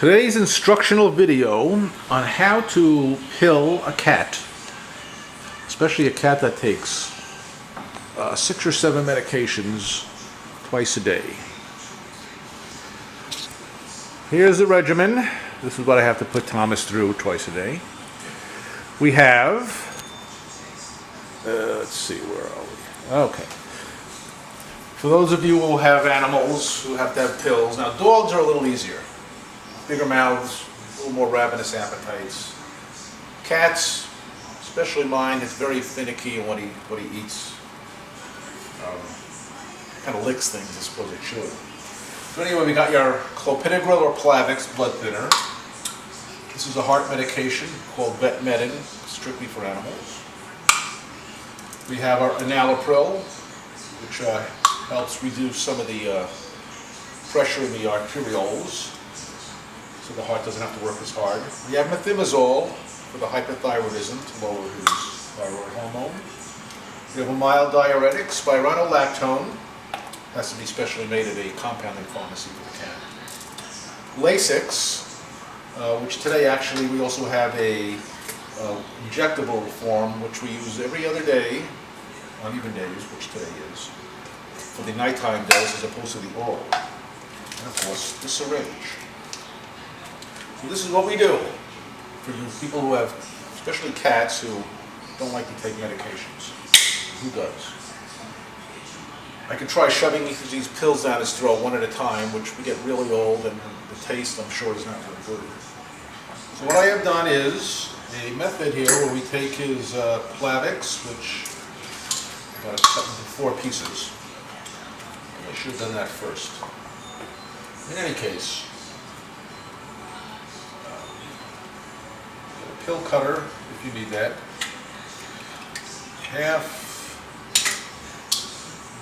Today's instructional video on how to pill a cat, especially a cat that takes 6 or 7 medications twice a day. Here's the regimen. This is what I have to put Thomas through twice a day. We have, let's see, where are we? Okay. For those of you who have animals who have to have pills, now dogs are a little easier. Bigger mouths, a little more ravenous appetites. Cats, especially mine, is very finicky in what he eats. Kind of licks things, I suppose it should. So anyway, we got your clopidogrel or Plavix blood thinner. This is a heart medication called vetmedin, strictly for animals. We have our enalapril, which helps reduce some of the pressure in the arterioles, so the heart doesn't have to work as hard. We have methimazole for the hypothyroidism, to lower his thyroid hormone. We have a mild diuretic, spironolactone. Has to be specially made at a compounding pharmacy for the cat. Lasix, which today actually we also have a injectable form, which we use every other day, on even days, which today is, for the nighttime dose as opposed to the oral. And of course, the syringe. So this is what we do for you people who have, especially cats who don't like to take medications. Who does? I can try shoving these pills down his throat one at a time, which we get really old, and the taste, I'm sure, is not very good. So what I have done is a method here where we take his Plavix, which I've got to cut into 4 pieces. I should have done that first. In any case, a pill cutter, if you need that. Half,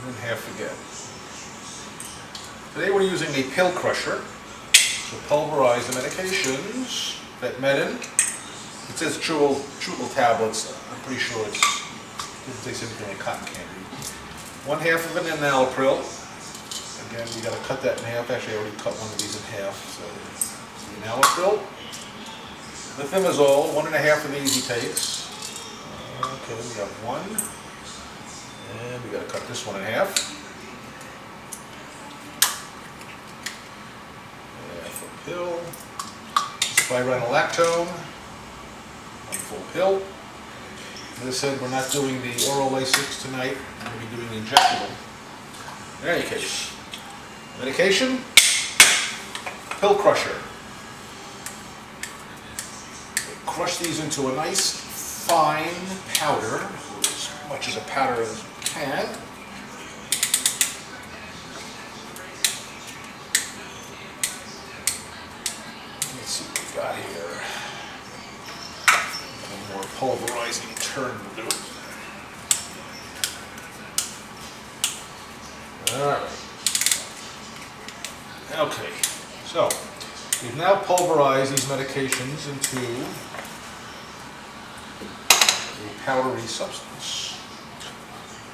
and half again. Today we're using a pill crusher to pulverize the medications. Vetmedin. It says chewable tablets. I'm pretty sure it doesn't taste anything like cotton candy. 1/2 of an enalapril. Again, we got to cut that in half. Actually, I already cut one of these in half. So the enalapril. Methimazole. 1.5 of these he takes. Okay, we got 1. And we got to cut this one in half. Half a pill. Spironolactone. 1 full pill. As I said, we're not doing the oral Lasix tonight. We're going to be doing the injectable. In any case, medication, pill crusher. Crush these into a nice fine powder, as much as a powder as you can. Let's see what we got here. One more pulverizing turn will do it. Alright. Okay, so we've now pulverized these medications into a powdery substance,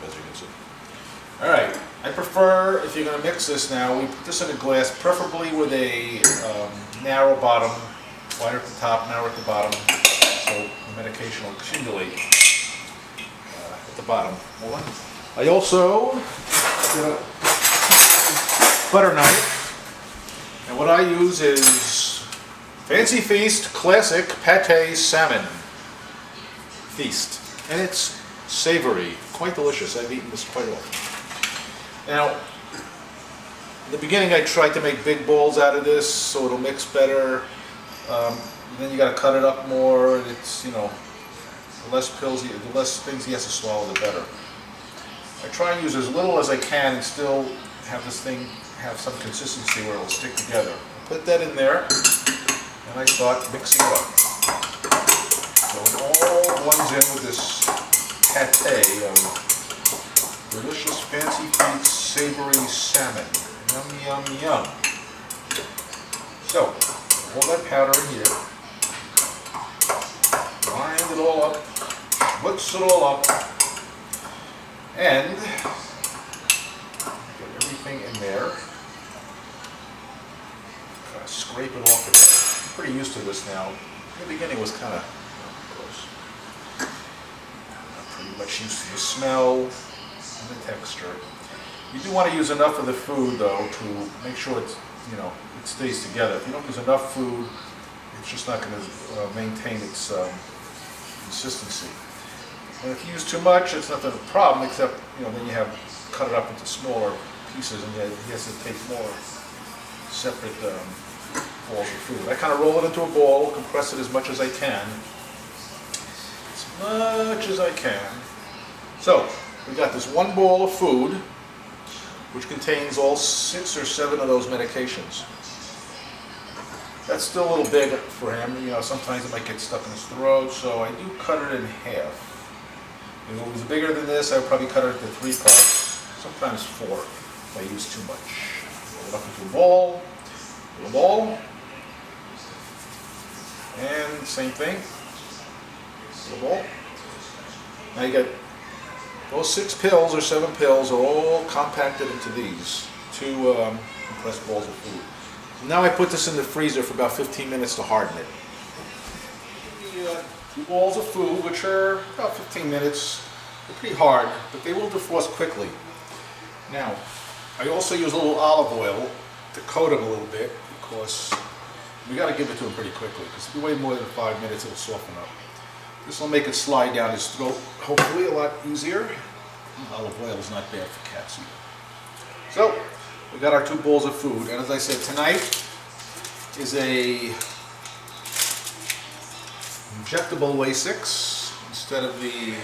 as you can see. Alright, I prefer, if you're going to mix this now, we put this in a glass, preferably with a narrow bottom, wider at the top, narrow at the bottom, so the medication will accumulate at the bottom. I also get a butter knife, and what I use is Fancy Feast Classic Pate Salmon Feast, and it's savory, quite delicious. I've eaten this quite often. Now, in the beginning I tried to make big balls out of this so it'll mix better. Then you got to cut it up more, and it's, you know, the less things he has to swallow, the better. I try and use as little as I can and still have this thing have some consistency where it'll stick together. I put that in there, and I start mixing it up. So it all blends in with this pate of delicious Fancy Feast savory salmon. Yum, yum, yum. So, all that powder in here. Grind it all up. Mix it all up. And get everything in there. scrape it off. I'm pretty used to this now. In the beginning it was kind of gross. I'm pretty much used to the smell and the texture. You do want to use enough of the food though to make sure it's, it stays together. If you don't use enough food, it's just not going to maintain its consistency. And if you use too much, it's not a problem, except then you have cut it up into smaller pieces, and he has to take more separate balls of food. I kind of roll it into a ball, compress it as much as I can. So, we got this one bowl of food, which contains all 6 or 7 of those medications. That's still a little big for him. Sometimes it might get stuck in his throat, so I do cut it in half. If it was bigger than this, I would probably cut it into 3 parts, sometimes 4 if I use too much. Roll it up into a ball, and same thing, little ball. Now you got those 6 pills or 7 pills are all compacted into these 2 compressed balls of food. Now I put this in the freezer for about 15 minutes to harden it. 2 balls of food, which are about 15 minutes. They're pretty hard, but they will defrost quickly. Now, I also use a little olive oil to coat them a little bit, because we got to give it to him pretty quickly, because if you wait more than 5 minutes, it'll soften up. This will make it slide down his throat, hopefully a lot easier. Olive oil is not bad for cats either. So, we got our 2 bowls of food, and as I said, tonight is a injectable Lasix instead of the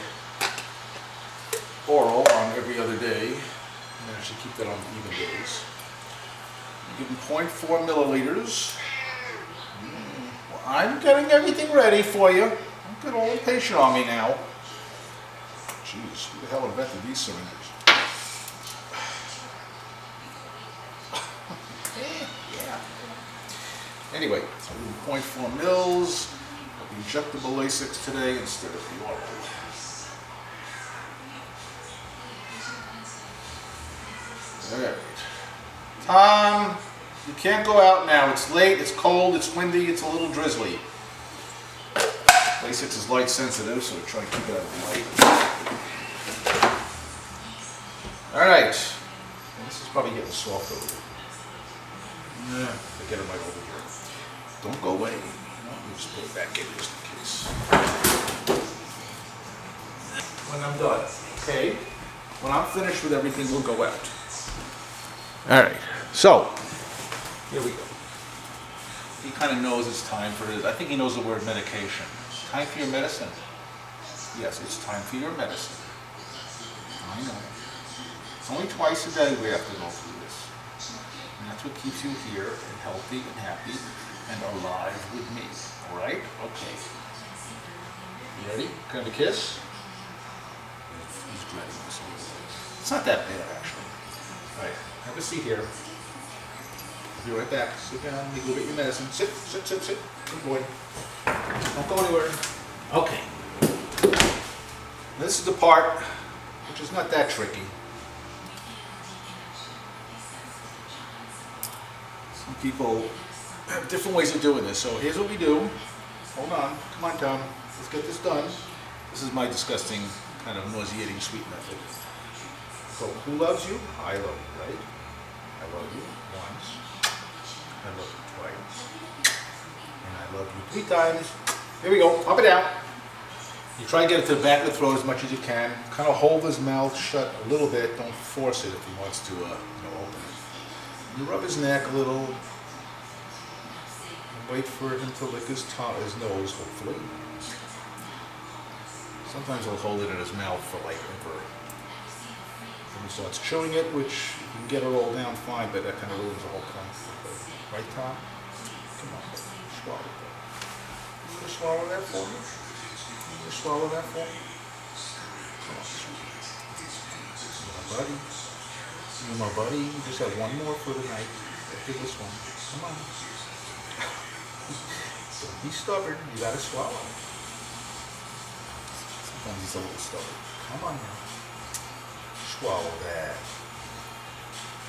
oral on every other day. I should keep that on even days. Give him 0.4 milliliters. Well, I'm getting everything ready for you. Don't get all impatient on me now. Jeez, who the hell invented these syringes? Yeah. Anyway, so 0.4 mils of injectable Lasix today instead of the oral. Alright. Tom, you can't go out now. It's late, it's cold, it's windy, it's a little drizzly. Lasix is light sensitive, so try and keep it out of the light. Alright. This is probably getting soft over here. Get it right over here. Don't go away. Let me just put it back in just in case. When I'm done. Okay. When I'm finished with everything, we'll go out. Alright. So, here we go. He kind of knows it's time for his, I think he knows the word medication. Time for your medicine. Yes, it's time for your medicine. I know. It's only twice a day we have to go through this. And that's what keeps you here and healthy and happy and alive with me. Alright? Okay. You ready? Can I have a kiss? He's dreading this a little bit. It's not that bad, actually. Alright, have a seat here. I'll be right back. Sit down. You go get your medicine. Sit, sit, sit, sit. Good boy. Don't go anywhere. Okay. This is the part which is not that tricky. Some people have different ways of doing this. So here's what we do. Hold on. Come on, Tom. Let's get this done. This is my disgusting, kind of nauseating sweet method. So, who loves you? I love you, right? I love you once. I love you twice. And I love you 3 times. Here we go. Up and down. You try to get it to the back of the throat as much as you can. Kind of hold his mouth shut a little bit. Don't force it if he wants to open it. You rub his neck a little. Wait for him to lick his nose, hopefully. Sometimes he'll hold it in his mouth for like over. When he starts chewing it, which you can get it all down fine, but that kind of ruins the whole thing. Right, Tom? Come on, swallow that. You gonna swallow that for me? You gonna swallow that for me? Come on, sweetie. My buddy. You're my buddy. You just have one more for the night. After this one. Come on. Don't be stubborn. You gotta swallow. Sometimes he's a little stubborn. Come on now. Swallow that.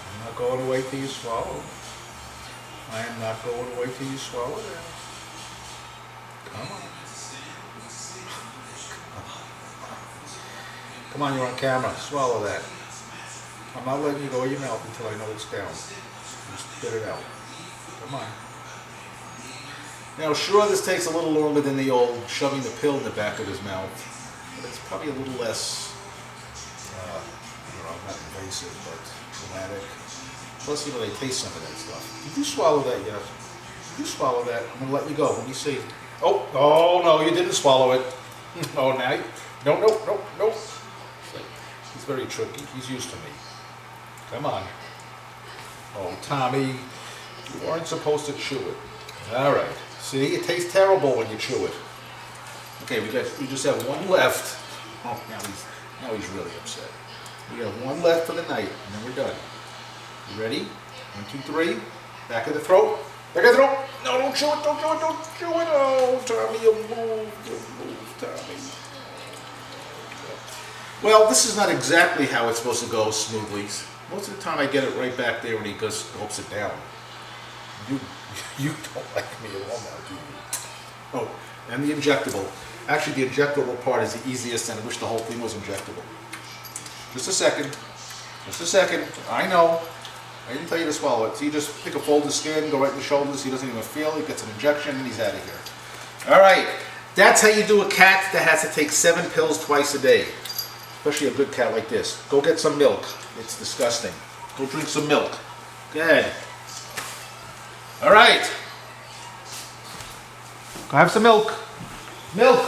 I'm not going away till you swallow. I am not going away till you swallow that. Come on. Come on, you're on camera. Swallow that. I'm not letting you go in your mouth until I know it's down. Just spit it out. Come on. Now, sure, this takes a little longer than the old shoving the pill in the back of his mouth, but it's probably a little less, not invasive, but dramatic. Plus, they taste some of that stuff. Did you swallow that yet? Did you swallow that? I'm going to let you go. Let me see. Oh, no, you didn't swallow it. Oh, now, no. He's very tricky. He's used to me. Come on. Oh, Tommy, you aren't supposed to chew it. All right. See, it tastes terrible when you chew it. Okay, we just have one left. Oh, now he's really upset. We have one left for the night, and then we're done. You ready? 1, 2, 3. Back of the throat. Back of the throat. No, don't chew it. Don't chew it. Oh, Tommy, you move, Tommy. Well, this is not exactly how it's supposed to go smoothly. Most of the time I get it right back there when he just gulps it down. You don't like me at all now, do you? Oh, and the injectable. Actually, the injectable part is the easiest, and I wish the whole thing was injectable. Just a second. I know. I didn't tell you to swallow it. So you just pick a fold of skin, go right in the shoulders. He doesn't even feel it. He gets an injection, and he's out of here. All right. That's how you do a cat that has to take 7 pills twice a day. Especially a good cat like this. Go get some milk. It's disgusting. Go drink some milk. Good. All right. Go have some milk. Milk.